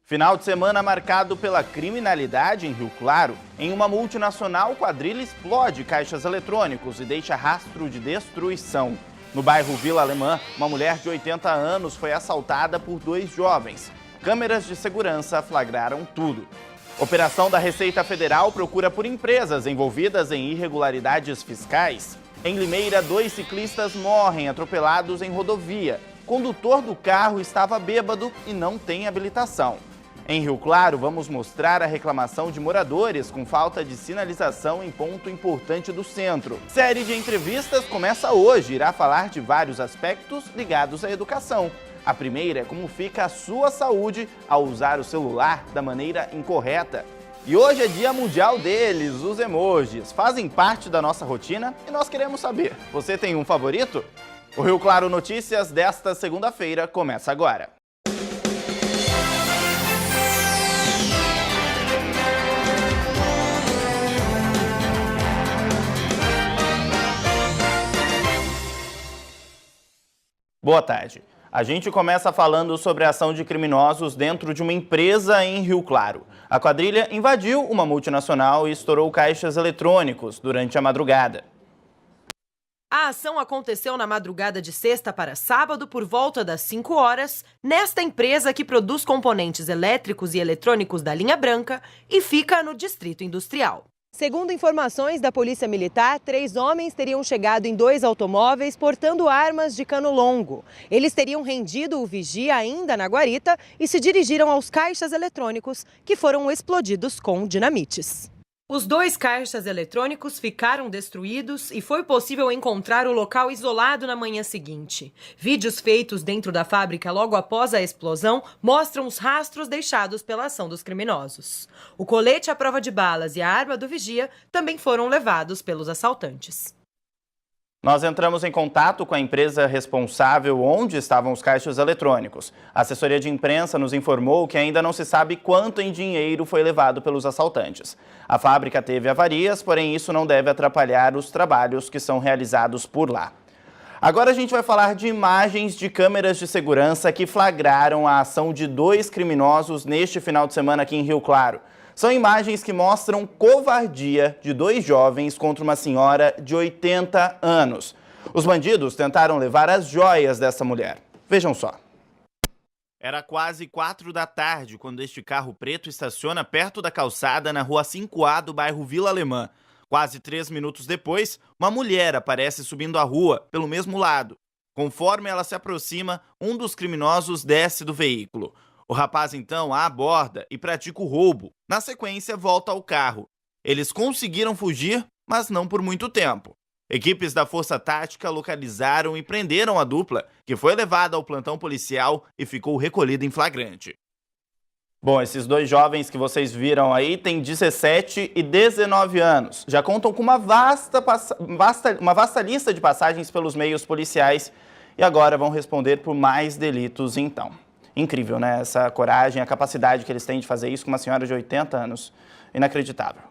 Final de semana marcado pela criminalidade em Rio Claro. Em uma multinacional, quadrilha explode caixas eletrônicos e deixa rastro de destruição. No bairro Vila Alemã, uma mulher de 80 anos foi assaltada por dois jovens. Câmeras de segurança flagraram tudo. Operação da Receita Federal procura por empresas envolvidas em irregularidades fiscais. Em Limeira, dois ciclistas morrem atropelados em rodovia. O condutor do carro estava bêbado e não tem habilitação. Em Rio Claro, vamos mostrar a reclamação de moradores com falta de sinalização em ponto importante do centro. Série de entrevistas começa hoje e irá falar de vários aspectos ligados à educação. A primeira é como fica a sua saúde ao usar o celular da maneira incorreta. E hoje é Dia Mundial deles, os emojis. Fazem parte da nossa rotina e nós queremos saber, você tem um favorito? O Rio Claro Notícias desta segunda-feira começa agora. Boa tarde. A gente começa falando sobre a ação de criminosos dentro de uma empresa em Rio Claro. A quadrilha invadiu uma multinacional e estourou caixas eletrônicos durante a madrugada. A ação aconteceu na madrugada de sexta para sábado por volta das 5 horas, nesta empresa que produz componentes elétricos e eletrônicos da linha branca e fica no Distrito Industrial. Segundo informações da Polícia Militar, 3 homens teriam chegado em 2 automóveis portando armas de cano longo. Eles teriam rendido o vigia ainda na guarita e se dirigiram aos caixas eletrônicos que foram explodidos com dinamites. Os 2 caixas eletrônicos ficaram destruídos e foi possível encontrar o local isolado na manhã seguinte. Vídeos feitos dentro da fábrica logo após a explosão mostram os rastros deixados pela ação dos criminosos. O colete à prova de balas e a arma do vigia também foram levados pelos assaltantes. Nós entramos em contato com a empresa responsável onde estavam os caixas eletrônicos. A assessoria de imprensa nos informou que ainda não se sabe quanto em dinheiro foi levado pelos assaltantes. A fábrica teve avarias, porém isso não deve atrapalhar os trabalhos que são realizados por lá. Agora a gente vai falar de imagens de câmeras de segurança que flagraram a ação de 2 criminosos neste final de semana aqui em Rio Claro. São imagens que mostram covardia de 2 jovens contra uma senhora de 80 anos. Os bandidos tentaram levar as joias dessa mulher. Vejam só. Era quase 4 da tarde quando este carro preto estaciona perto da calçada na rua 5A do bairro Vila Alemã. Quase 3 minutos depois, uma mulher aparece subindo a rua pelo mesmo lado. Conforme ela se aproxima, um dos criminosos desce do veículo. O rapaz, então, a aborda e pratica o roubo. Na sequência, volta ao carro. Eles conseguiram fugir, mas não por muito tempo. Equipes da Força Tática localizaram e prenderam a dupla, que foi levada ao plantão policial e ficou recolhida em flagrante. Bom, esses 2 jovens que vocês viram aí têm 17 e 19 anos. Já contam com uma vasta lista de passagens pelos meios policiais e agora vão responder por mais delitos, então. Incrível, né? Essa coragem, a capacidade que eles têm de fazer isso com uma senhora de 80 anos. Inacreditável.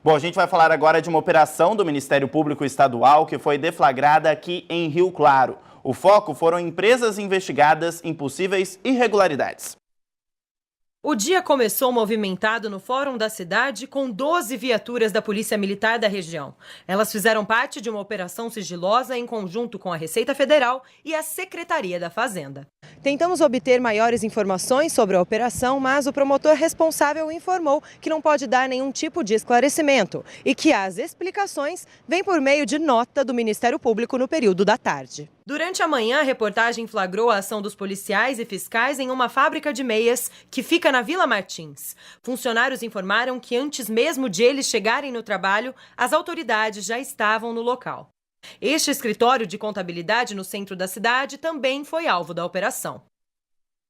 Bom, a gente vai falar agora de uma operação do Ministério Público Estadual que foi deflagrada aqui em Rio Claro. O foco foram empresas investigadas em possíveis irregularidades. O dia começou movimentado no Fórum da cidade com 12 viaturas da Polícia Militar da região. Elas fizeram parte de uma operação sigilosa em conjunto com a Receita Federal e a Secretaria da Fazenda. Tentamos obter maiores informações sobre a operação, mas o promotor responsável informou que não pode dar nenhum tipo de esclarecimento e que as explicações vêm por meio de nota do Ministério Público no período da tarde. Durante a manhã, a reportagem flagrou a ação dos policiais e fiscais em uma fábrica de meias que fica na Vila Martins. Funcionários informaram que antes mesmo de eles chegarem no trabalho, as autoridades já estavam no local. Este escritório de contabilidade no centro da cidade também foi alvo da operação.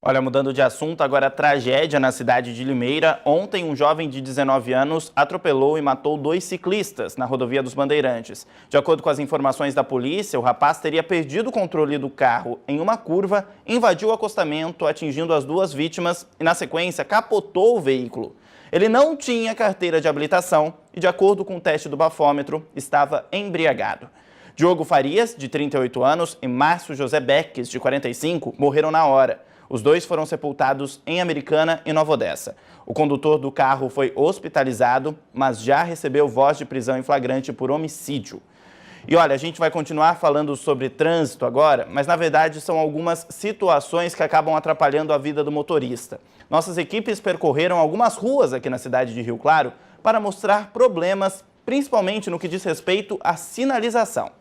Olha, mudando de assunto, agora tragédia na cidade de Limeira. Ontem, um jovem de 19 anos atropelou e matou 2 ciclistas na rodovia dos Bandeirantes. De acordo com as informações da polícia, o rapaz teria perdido o controle do carro em uma curva, invadiu o acostamento, atingindo as 2 vítimas e, na sequência, capotou o veículo. Ele não tinha carteira de habilitação e, de acordo com o teste do bafômetro, estava embriagado. Diogo Farias, de 38 anos, e Márcio José Beques, de 45, morreram na hora. Os dois foram sepultados em Americana e Nova Odessa. O condutor do carro foi hospitalizado, mas já recebeu voz de prisão em flagrante por homicídio. E olha, a gente vai continuar falando sobre trânsito agora, mas na verdade são algumas situações que acabam atrapalhando a vida do motorista. Nossas equipes percorreram algumas ruas aqui na cidade de Rio Claro para mostrar problemas, principalmente no que diz respeito à sinalização.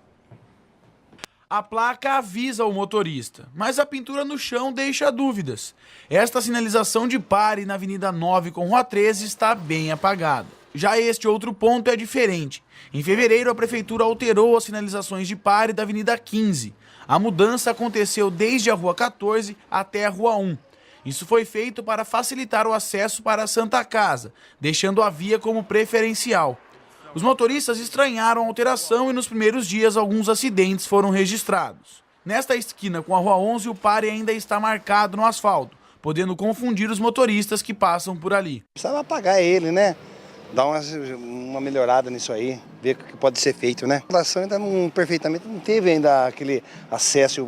A placa avisa o motorista, mas a pintura no chão deixa dúvidas. Esta sinalização de pare na Avenida 9 com Rua 13 está bem apagada. Já este outro ponto é diferente. Em fevereiro, a Prefeitura alterou as sinalizações de pare da Avenida 15. A mudança aconteceu desde a Rua 14 até a Rua 1. Isso foi feito para facilitar o acesso para a Santa Casa, deixando a via como preferencial. Os motoristas estranharam a alteração e nos primeiros dias alguns acidentes foram registrados. Nesta esquina com a Rua 11, o pare ainda está marcado no asfalto, podendo confundir os motoristas que passam por ali. Precisava apagar ele, né? Dar uma melhorada nisso aí, ver o que pode ser feito, né? A população ainda não teve ainda aquele acesso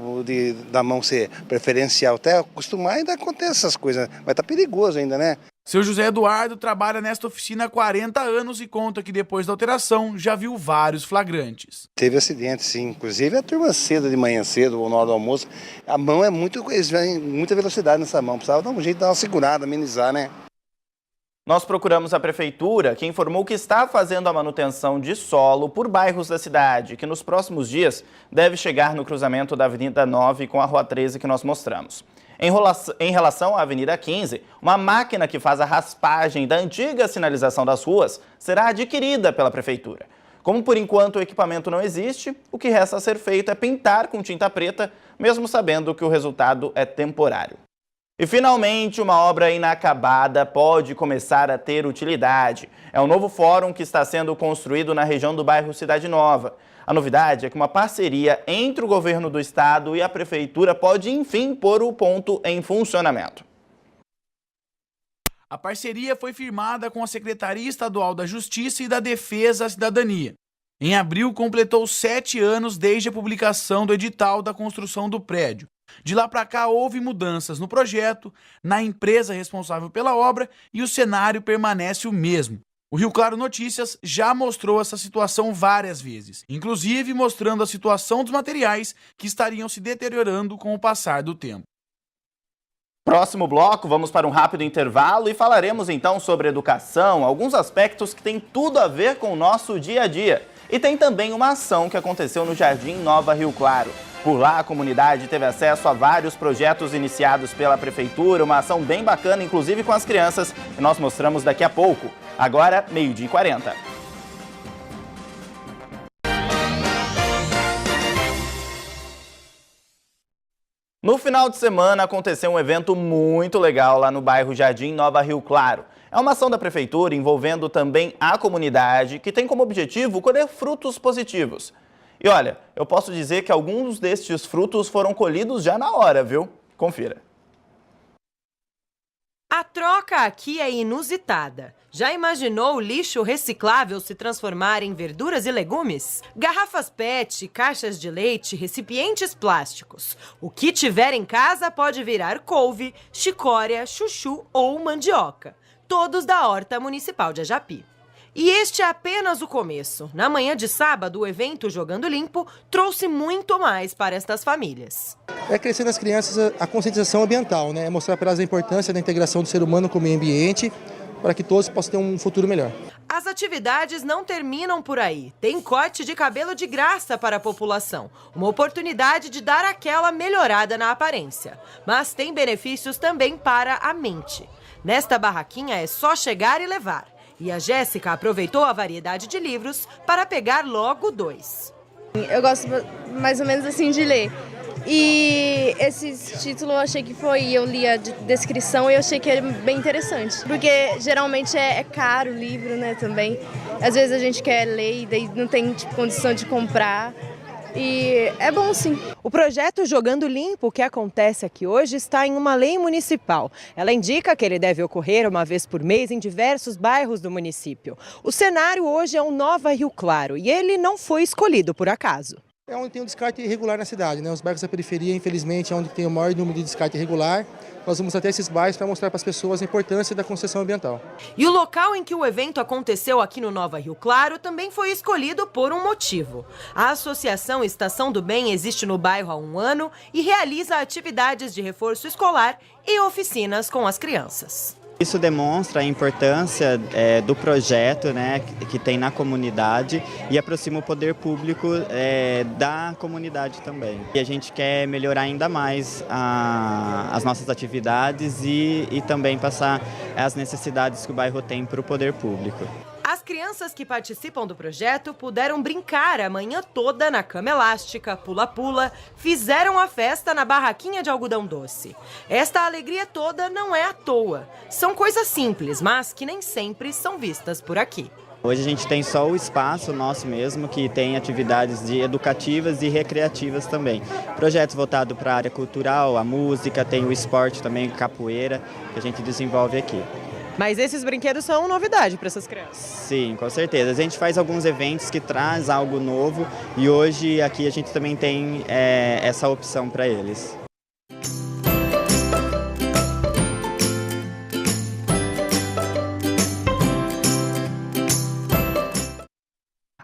da mão ser preferencial. Até acostumar ainda acontece essas coisas, mas tá perigoso ainda, né? Seu José Eduardo trabalha nesta oficina há 40 anos e conta que depois da alteração já viu vários flagrantes. Teve acidente, sim. Inclusive a turma cedo, de manhã cedo, ou na hora do almoço. A mão é eles vêm muita velocidade nessa mão. Precisava dar um jeito de dar uma segurada, amenizar, né? Nós procuramos a Prefeitura, que informou que está fazendo a manutenção de solo por bairros da cidade, que nos próximos dias deve chegar no cruzamento da Avenida 9 com a Rua 13 que nós mostramos. Em relação à Avenida 15, uma máquina que faz a raspagem da antiga sinalização das ruas será adquirida pela Prefeitura. Como por enquanto o equipamento não existe, o que resta a ser feito é pintar com tinta preta, mesmo sabendo que o resultado é temporário. E finalmente, uma obra inacabada pode começar a ter utilidade. É um novo fórum que está sendo construído na região do bairro Cidade Nova. A novidade é que uma parceria entre o governo do estado e a prefeitura pode, enfim, pôr o ponto em funcionamento. A parceria foi firmada com a Secretaria Estadual da Justiça e da Defesa à Cidadania. Em abril, completou 7 anos desde a publicação do edital da construção do prédio. De lá para cá, houve mudanças no projeto, na empresa responsável pela obra e o cenário permanece o mesmo. O Rio Claro Notícias já mostrou essa situação várias vezes, inclusive mostrando a situação dos materiais que estariam se deteriorando com o passar do tempo. Próximo bloco, vamos para um rápido intervalo e falaremos então sobre educação, alguns aspectos que têm tudo a ver com o nosso dia a dia. E tem também uma ação que aconteceu no Jardim Nova Rio Claro. Por lá, a comunidade teve acesso a vários projetos iniciados pela Prefeitura, uma ação bem bacana, inclusive com as crianças, que nós mostramos daqui a pouco. Agora, 12h40. No final de semana, aconteceu um evento muito legal lá no bairro Jardim Nova Rio Claro. É uma ação da Prefeitura envolvendo também a comunidade, que tem como objetivo colher frutos positivos. E olha, eu posso dizer que alguns destes frutos foram colhidos já na hora, viu? Confira. A troca aqui é inusitada. Já imaginou o lixo reciclável se transformar em verduras e legumes? Garrafas PET, caixas de leite, recipientes plásticos. O que tiver em casa pode virar couve, chicória, chuchu ou mandioca. Todos da Horta Municipal de Ajapi. E este é apenas o começo. Na manhã de sábado, o evento Jogando Limpo trouxe muito mais para estas famílias. É crescer nas crianças a conscientização ambiental, né? É mostrar para elas a importância da integração do ser humano com o meio ambiente, para que todos possam ter um futuro melhor. As atividades não terminam por aí. Tem corte de cabelo de graça para a população. Uma oportunidade de dar aquela melhorada na aparência. Mas tem benefícios também para a mente. Nesta barraquinha é só chegar e levar. E a Jéssica aproveitou a variedade de livros para pegar logo 2. Eu gosto mais ou menos assim de ler. E esse título eu achei que eu li a descrição e eu achei que era bem interessante. Porque geralmente é caro o livro, né, também. Às vezes a gente quer ler e daí não tem condição de comprar. E é bom sim. O projeto Jogando Limpo, que acontece aqui hoje, está em uma lei municipal. Ela indica que ele deve ocorrer uma vez por mês em diversos bairros do município. O cenário hoje é um Nova Rio Claro e ele não foi escolhido por acaso. É onde tem um descarte irregular na cidade, né? Os bairros da periferia, infelizmente, é onde tem o maior número de descarte irregular. Nós vamos até esses bairros para mostrar para as pessoas a importância da concessão ambiental. E o local em que o evento aconteceu aqui no Nova Rio Claro também foi escolhido por um motivo. A Associação Estação do Bem existe no bairro há 1 ano e realiza atividades de reforço escolar e oficinas com as crianças. Isso demonstra a importância do projeto, né, que tem na comunidade e aproxima o poder público da comunidade também. E a gente quer melhorar ainda mais as nossas atividades e também passar as necessidades que o bairro tem para o poder público. As crianças que participam do projeto puderam brincar a manhã toda na cama elástica, pula-pula, fizeram a festa na barraquinha de algodão doce. Esta alegria toda não é à toa. São coisas simples, mas que nem sempre são vistas por aqui. Hoje a gente tem só o espaço nosso mesmo, que tem atividades educativas e recreativas também. Projetos voltados para a área cultural, a música, tem o esporte também, capoeira, que a gente desenvolve aqui. Mas esses brinquedos são novidade para essas crianças. Sim, com certeza. A gente faz alguns eventos que traz algo novo e hoje aqui a gente também tem essa opção para eles.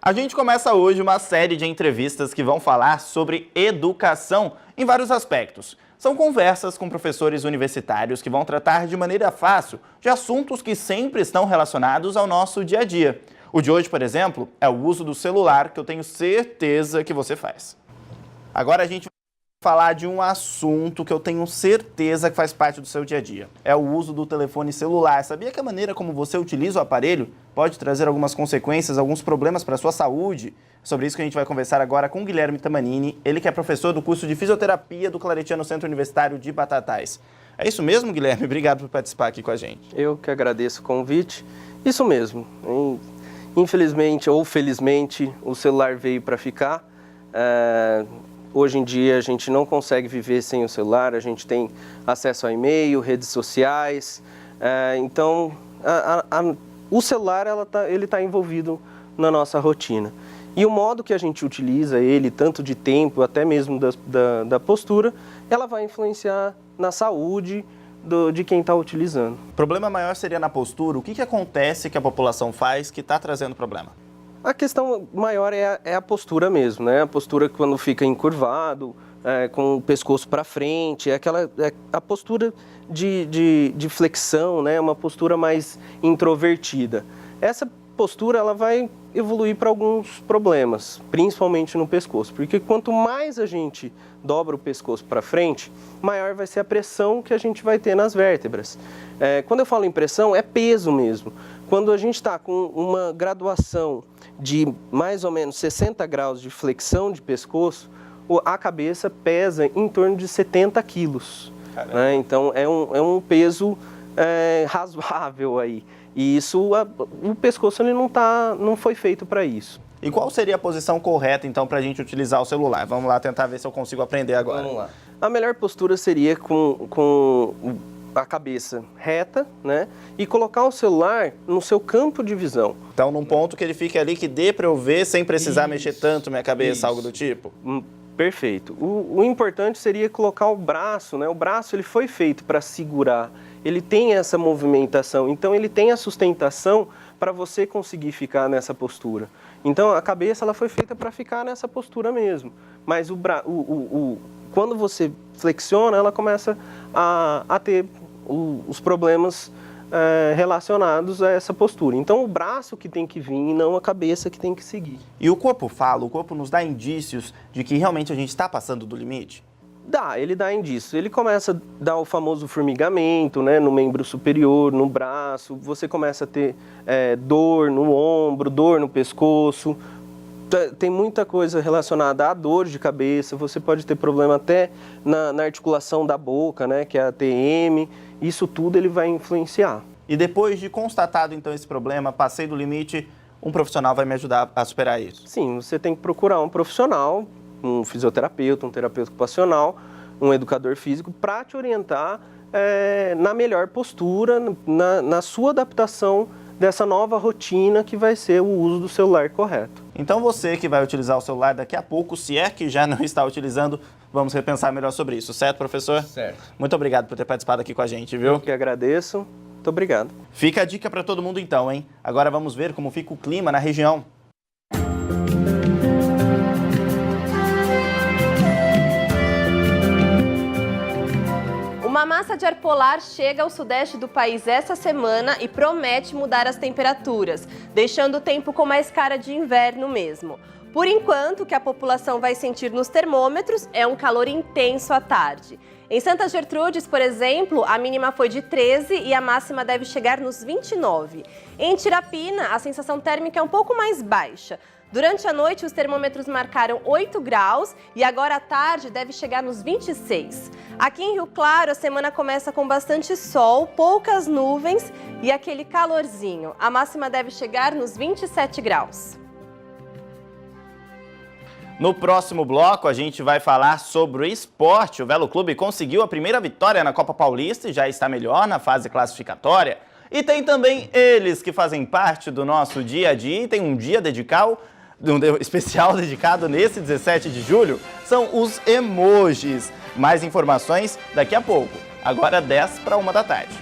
A gente começa hoje uma série de entrevistas que vão falar sobre educação em vários aspectos. São conversas com professores universitários que vão tratar de maneira fácil de assuntos que sempre estão relacionados ao nosso dia a dia. O de hoje, por exemplo, é o uso do celular, que eu tenho certeza que você faz. Agora a gente vai falar de um assunto que eu tenho certeza que faz parte do seu dia a dia. É o uso do telefone celular. Sabia que a maneira como você utiliza o aparelho pode trazer algumas consequências, alguns problemas para a sua saúde? Sobre isso que a gente vai conversar agora com o Guilherme Tamanini, ele que é professor do curso de Fisioterapia do Claretiano Centro Universitário de Batatais. É isso mesmo, Guilherme? Obrigado por participar aqui com a gente. Eu que agradeço o convite. Isso mesmo. Infelizmente ou felizmente, o celular veio para ficar. Hoje em dia a gente não consegue viver sem o celular, a gente tem acesso a e-mail, redes sociais. Então, o celular ele tá envolvido na nossa rotina. E o modo que a gente utiliza ele, tanto de tempo, até mesmo da postura, ela vai influenciar na saúde de quem está utilizando. O problema maior seria na postura. O que acontece que a população faz que está trazendo problema? A questão maior é a postura mesmo, né? A postura quando fica encurvado, com o pescoço para frente, a postura de flexão, né? Uma postura mais introvertida. Essa postura ela vai evoluir para alguns problemas, principalmente no pescoço, porque quanto mais a gente dobra o pescoço para frente, maior vai ser a pressão que a gente vai ter nas vértebras. Quando eu falo em pressão, é peso mesmo. Quando a gente está com uma graduação de mais ou menos 60 graus de flexão de pescoço, a cabeça pesa em torno de 70 quilos. Né? Então é um peso razoável aí. E isso, o pescoço ele não foi feito para isso. E qual seria a posição correta, então, para a gente utilizar o celular? Vamos lá tentar ver se eu consigo aprender agora. Vamos lá. A melhor postura seria com a cabeça reta, né? E colocar o celular no seu campo de visão. Então, num ponto que ele fique ali, que dê para eu ver sem precisar mexer tanto minha cabeça, algo do tipo? Perfeito. O importante seria colocar o braço, né? O braço ele foi feito para segurar. Ele tem essa movimentação, então ele tem a sustentação para você conseguir ficar nessa postura. Então a cabeça ela foi feita para ficar nessa postura mesmo, mas quando você flexiona, ela começa a ter os problemas relacionados a essa postura. Então o braço que tem que vir e não a cabeça que tem que seguir. E o corpo fala, o corpo nos dá indícios de que realmente a gente está passando do limite? Ele dá indícios. Ele começa a dar o famoso formigamento, né, no membro superior, no braço. Você começa a ter dor no ombro, dor no pescoço. Tem muita coisa relacionada à dor de cabeça. Você pode ter problema até na articulação da boca, né, que é a TM. Isso tudo ele vai influenciar. E depois de constatado, então, esse problema, passei do limite, um profissional vai me ajudar a superar isso? Sim, você tem que procurar um profissional, um fisioterapeuta, um terapeuta ocupacional, um educador físico, para te orientar na melhor postura, na sua adaptação dessa nova rotina que vai ser o uso do celular correto. Então você que vai utilizar o celular daqui a pouco, se é que já não está utilizando, vamos repensar melhor sobre isso, certo, professor? Certo. Muito obrigado por ter participado aqui com a gente, viu? Eu que agradeço. Muito obrigado. Fica a dica para todo mundo então, hein? Agora vamos ver como fica o clima na região. Uma massa de ar polar chega ao sudeste do país essa semana e promete mudar as temperaturas, deixando o tempo com mais cara de inverno mesmo. Por enquanto, o que a população vai sentir nos termômetros é um calor intenso à tarde. Em Santa Gertrudes, por exemplo, a mínima foi de 13 e a máxima deve chegar nos 29. Em Tirapina, a sensação térmica é um pouco mais baixa. Durante a noite, os termômetros marcaram 8 graus e agora à tarde deve chegar nos 26. Aqui em Rio Claro, a semana começa com bastante sol, poucas nuvens e aquele calorzinho. A máxima deve chegar nos 27 graus. No próximo bloco, a gente vai falar sobre o esporte. O Velo Clube conseguiu a primeira vitória na Copa Paulista e já está melhor na fase classificatória. E tem também eles que fazem parte do nosso dia a dia e tem um dia especial dedicado nesse 17 de julho, são os emojis. Mais informações daqui a pouco, agora 10 para 1 da tarde.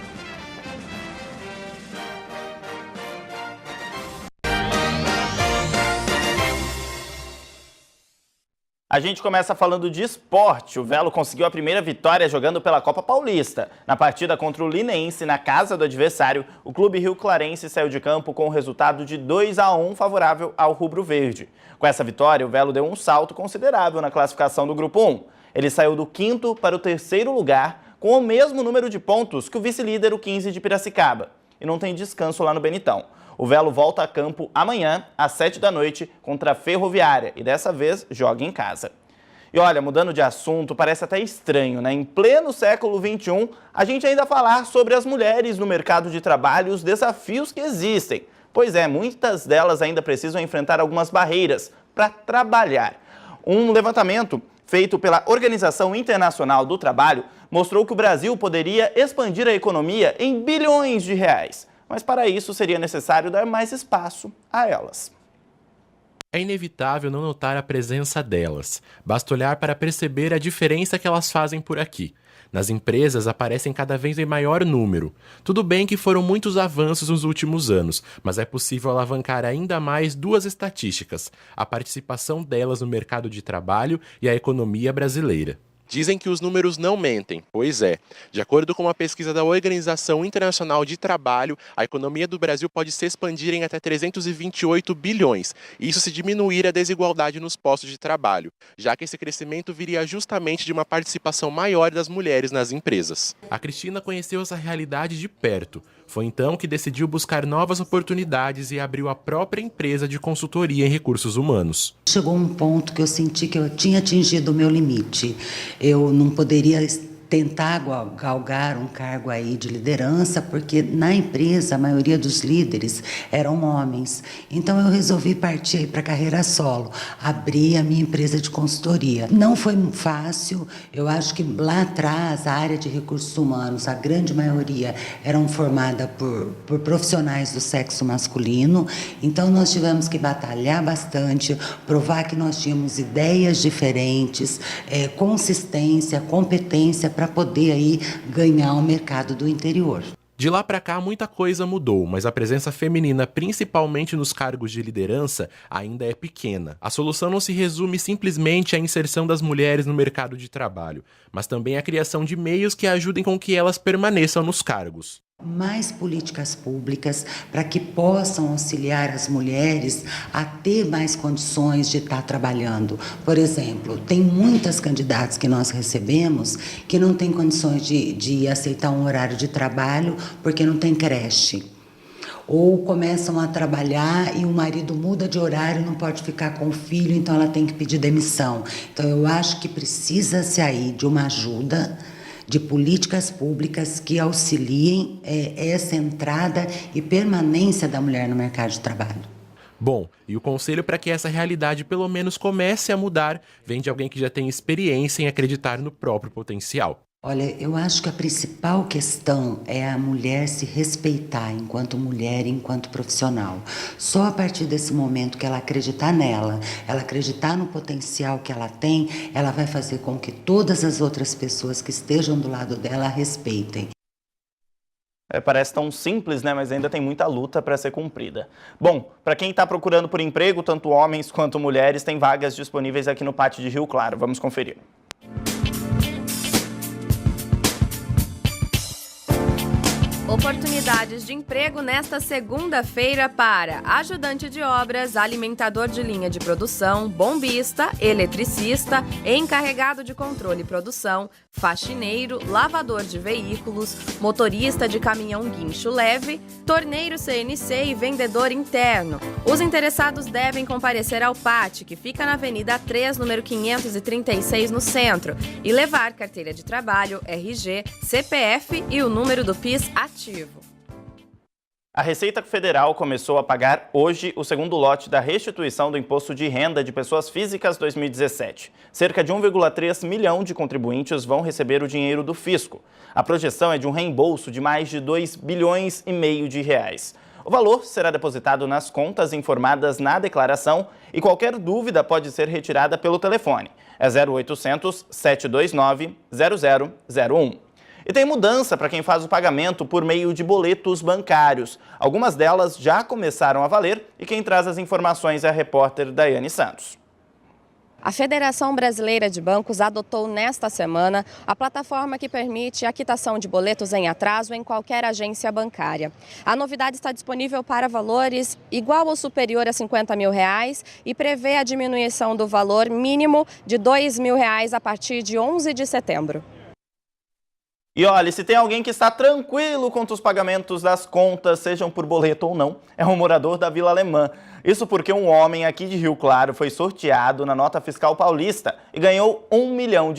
A gente começa falando de esporte. O Velo conseguiu a primeira vitória jogando pela Copa Paulista. Na partida contra o Linense, na casa do adversário, o clube rio-clarense saiu de campo com o resultado de 2-1 favorável ao rubro-verde. Com essa vitória, o Velo deu um salto considerável na classificação do Grupo 1. Ele saiu do 5º para o 3º lugar, com o mesmo número de pontos que o vice-líder, o 15 de Piracicaba. E não tem descanso lá no Benitão. O Velo volta a campo amanhã, às 7 da noite, contra a Ferroviária, e dessa vez joga em casa. E olha, mudando de assunto, parece até estranho, né? Em pleno século XXI, a gente ainda falar sobre as mulheres no mercado de trabalho e os desafios que existem. Pois é, muitas delas ainda precisam enfrentar algumas barreiras para trabalhar. Um levantamento feito pela Organização Internacional do Trabalho mostrou que o Brasil poderia expandir a economia em bilhões de reais. Mas para isso seria necessário dar mais espaço a elas. É inevitável não notar a presença delas. Basta olhar para perceber a diferença que elas fazem por aqui. Nas empresas aparecem cada vez em maior número. Tudo bem que foram muitos avanços nos últimos anos, mas é possível alavancar ainda mais duas estatísticas: a participação delas no mercado de trabalho e a economia brasileira. Dizem que os números não mentem. Pois é. De acordo com uma pesquisa da Organização Internacional de Trabalho, a economia do Brasil pode se expandir em até 328 bilhões. Isso se diminuir a desigualdade nos postos de trabalho, já que esse crescimento viria justamente de uma participação maior das mulheres nas empresas. A Cristina conheceu essa realidade de perto. Foi então que decidiu buscar novas oportunidades e abriu a própria empresa de consultoria em recursos humanos. Chegou um ponto que eu senti que eu tinha atingido o meu limite. Eu não poderia tentar galgar um cargo aí de liderança, porque na empresa a maioria dos líderes eram homens. Então eu resolvi partir para a carreira solo, abrir a minha empresa de consultoria. Não foi fácil, eu acho que lá atrás a área de recursos humanos, a grande maioria eram formada por profissionais do sexo masculino, então nós tivemos que batalhar bastante, provar que nós tínhamos ideias diferentes, consistência, competência para poder aí ganhar o mercado do interior. De lá para cá, muita coisa mudou, mas a presença feminina, principalmente nos cargos de liderança, ainda é pequena. A solução não se resume simplesmente à inserção das mulheres no mercado de trabalho, mas também à criação de meios que ajudem com que elas permaneçam nos cargos. Mais políticas públicas para que possam auxiliar as mulheres a ter mais condições de estar trabalhando. Por exemplo, tem muitas candidatas que nós recebemos que não têm condições de aceitar um horário de trabalho porque não tem creche. Ou começam a trabalhar e o marido muda de horário, não pode ficar com o filho, então ela tem que pedir demissão. Então eu acho que precisa-se aí de uma ajuda de políticas públicas que auxiliem essa entrada e permanência da mulher no mercado de trabalho. Bom, e o conselho para que essa realidade pelo menos comece a mudar vem de alguém que já tem experiência em acreditar no próprio potencial. Olha, eu acho que a principal questão é a mulher se respeitar enquanto mulher, enquanto profissional. Só a partir desse momento que ela acreditar nela, ela acreditar no potencial que ela tem, ela vai fazer com que todas as outras pessoas que estejam do lado dela a respeitem. Parece tão simples, né? Mas ainda tem muita luta para ser cumprida. Bom, para quem está procurando por emprego, tanto homens quanto mulheres, tem vagas disponíveis aqui no Pátio de Rio Claro. Vamos conferir. Oportunidades de emprego nesta segunda-feira para ajudante de obras, alimentador de linha de produção, bombista, eletricista, encarregado de controle e produção, faxineiro, lavador de veículos, motorista de caminhão guincho leve, torneiro CNC e vendedor interno. Os interessados devem comparecer ao PAT, que fica na Avenida 3, número 536, no centro, e levar carteira de trabalho, RG, CPF e o número do PIS ativo. A Receita Federal começou a pagar hoje o segundo lote da restituição do Imposto de Renda de Pessoas Físicas 2017. Cerca de 1,3 milhão de contribuintes vão receber o dinheiro do fisco. A projeção é de um reembolso de mais de 2,5 bilhões de reais. O valor será depositado nas contas informadas na declaração e qualquer dúvida pode ser retirada pelo telefone. É 0800 729 0001. E tem mudança para quem faz o pagamento por meio de boletos bancários. Algumas delas já começaram a valer e quem traz as informações é a repórter Daiane Santos. A Federação Brasileira de Bancos adotou nesta semana a plataforma que permite a quitação de boletos em atraso em qualquer agência bancária. A novidade está disponível para valores igual ou superior a R$50 mil e prevê a diminuição do valor mínimo de R$2 mil a partir de 11 de setembro. E olha, se tem alguém que está tranquilo quanto os pagamentos das contas, sejam por boleto ou não, é um morador da Vila Alemã. Isso porque um homem aqui de Rio Claro foi sorteado na nota fiscal paulista e ganhou R$1 milhão.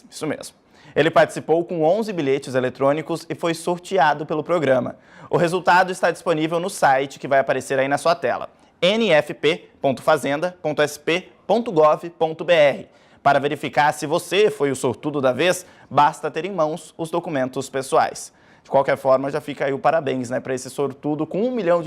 Isso mesmo. Ele participou com 11 bilhetes eletrônicos e foi sorteado pelo programa. O resultado está disponível no site que vai aparecer aí na sua tela, nfp.fazenda.sp.gov.br. Para verificar se você foi o sortudo da vez, basta ter em mãos os documentos pessoais. De qualquer forma, já fica aí o parabéns, né, para esse sortudo com R$1 milhão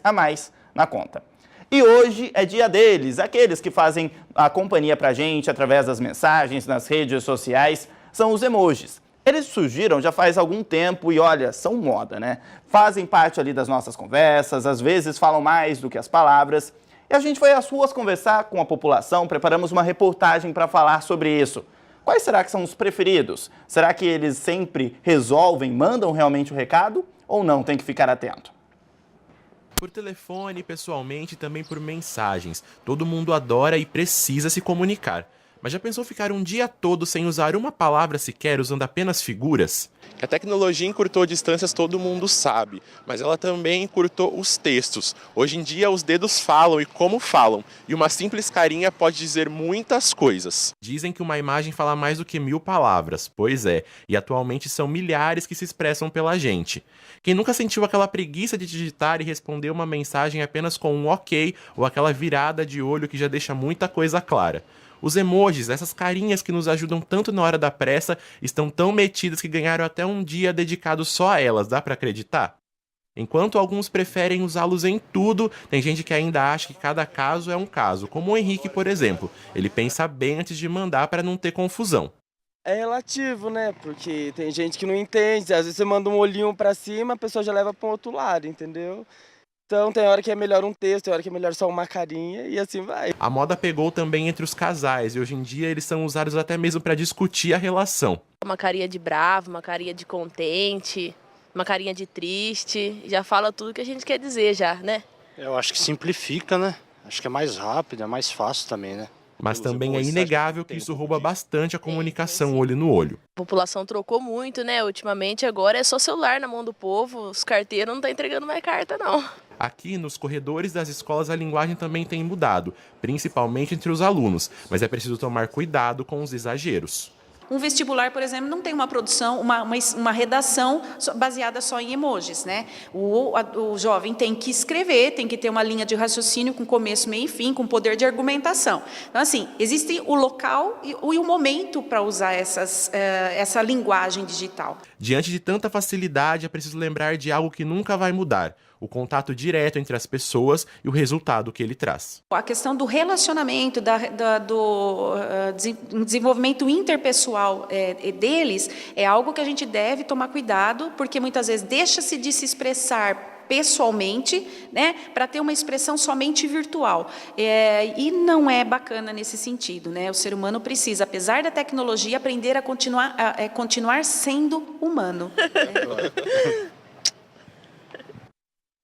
a mais na conta. E hoje é dia deles, aqueles que fazem a companhia pra gente através das mensagens nas redes sociais, são os emojis. Eles surgiram já faz algum tempo e, olha, são moda, né? Fazem parte ali das nossas conversas, às vezes falam mais do que as palavras. E a gente foi às ruas conversar com a população, preparamos uma reportagem para falar sobre isso. Quais será que são os preferidos? Será que eles sempre resolvem, mandam realmente o recado ou não? Tem que ficar atento. Por telefone, pessoalmente e também por mensagens. Todo mundo adora e precisa se comunicar. Mas já pensou ficar um dia todo sem usar uma palavra sequer, usando apenas figuras? A tecnologia encurtou distâncias, todo mundo sabe, mas ela também encurtou os textos. Hoje em dia os dedos falam e como falam, e uma simples carinha pode dizer muitas coisas. Dizem que uma imagem fala mais do que 1000 palavras, pois é, e atualmente são milhares que se expressam pela gente. Quem nunca sentiu aquela preguiça de digitar e responder uma mensagem apenas com um ok ou aquela virada de olho que já deixa muita coisa clara? Os emojis, essas carinhas que nos ajudam tanto na hora da pressa, estão tão metidas que ganharam até um dia dedicado só a elas, dá pra acreditar? Enquanto alguns preferem usá-los em tudo, tem gente que ainda acha que cada caso é um caso, como o Henrique, por exemplo. Ele pensa bem antes de mandar para não ter confusão. É relativo, né? Porque tem gente que não entende, às vezes você manda um olhinho pra cima, a pessoa já leva para o outro lado, entendeu? Então tem hora que é melhor um texto, tem hora que é melhor só uma carinha e assim vai. A moda pegou também entre os casais e hoje em dia eles são usados até mesmo para discutir a relação. Uma carinha de bravo, uma carinha de contente, uma carinha de triste, já fala tudo que a gente quer dizer já, né? Eu acho que simplifica, né? Acho que é mais rápido, é mais fácil também, né? Mas também é inegável que isso rouba bastante a comunicação olho no olho. A população trocou muito, né? Ultimamente agora é só celular na mão do povo, os carteiros não estão entregando mais carta, não. Aqui, nos corredores das escolas, a linguagem também tem mudado, principalmente entre os alunos, mas é preciso tomar cuidado com os exageros. Um vestibular, por exemplo, não tem uma produção, uma redação baseada só em emojis, né? O jovem tem que escrever, tem que ter uma linha de raciocínio com começo, meio e fim, com poder de argumentação. Então, assim, existe o local e o momento para usar essa linguagem digital. Diante de tanta facilidade, é preciso lembrar de algo que nunca vai mudar: o contato direto entre as pessoas e o resultado que ele traz. A questão do relacionamento, do desenvolvimento interpessoal deles é algo que a gente deve tomar cuidado, porque muitas vezes deixa-se de se expressar pessoalmente, né, para ter uma expressão somente virtual. E não é bacana nesse sentido, né? O ser humano precisa, apesar da tecnologia, aprender a continuar sendo humano.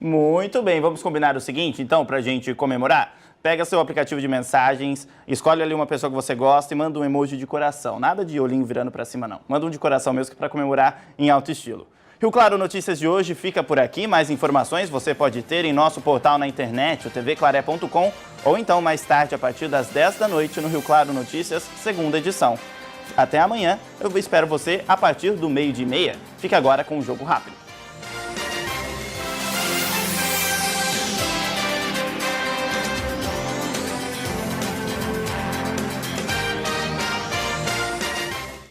Muito bem, vamos combinar o seguinte, então, para a gente comemorar? Pega seu aplicativo de mensagens, escolhe ali uma pessoa que você gosta e manda um emoji de coração. Nada de olhinho virando para cima, não. Manda um de coração mesmo, que para comemorar em alto estilo. Rio Claro Notícias de hoje fica por aqui. Mais informações você pode ter em nosso portal na internet, o tvclaré.com, ou então mais tarde, a partir das 10 da noite, no Rio Claro Notícias, segunda edição. Até amanhã, eu espero você a partir do 12:30. Fique agora com o Jogo Rápido.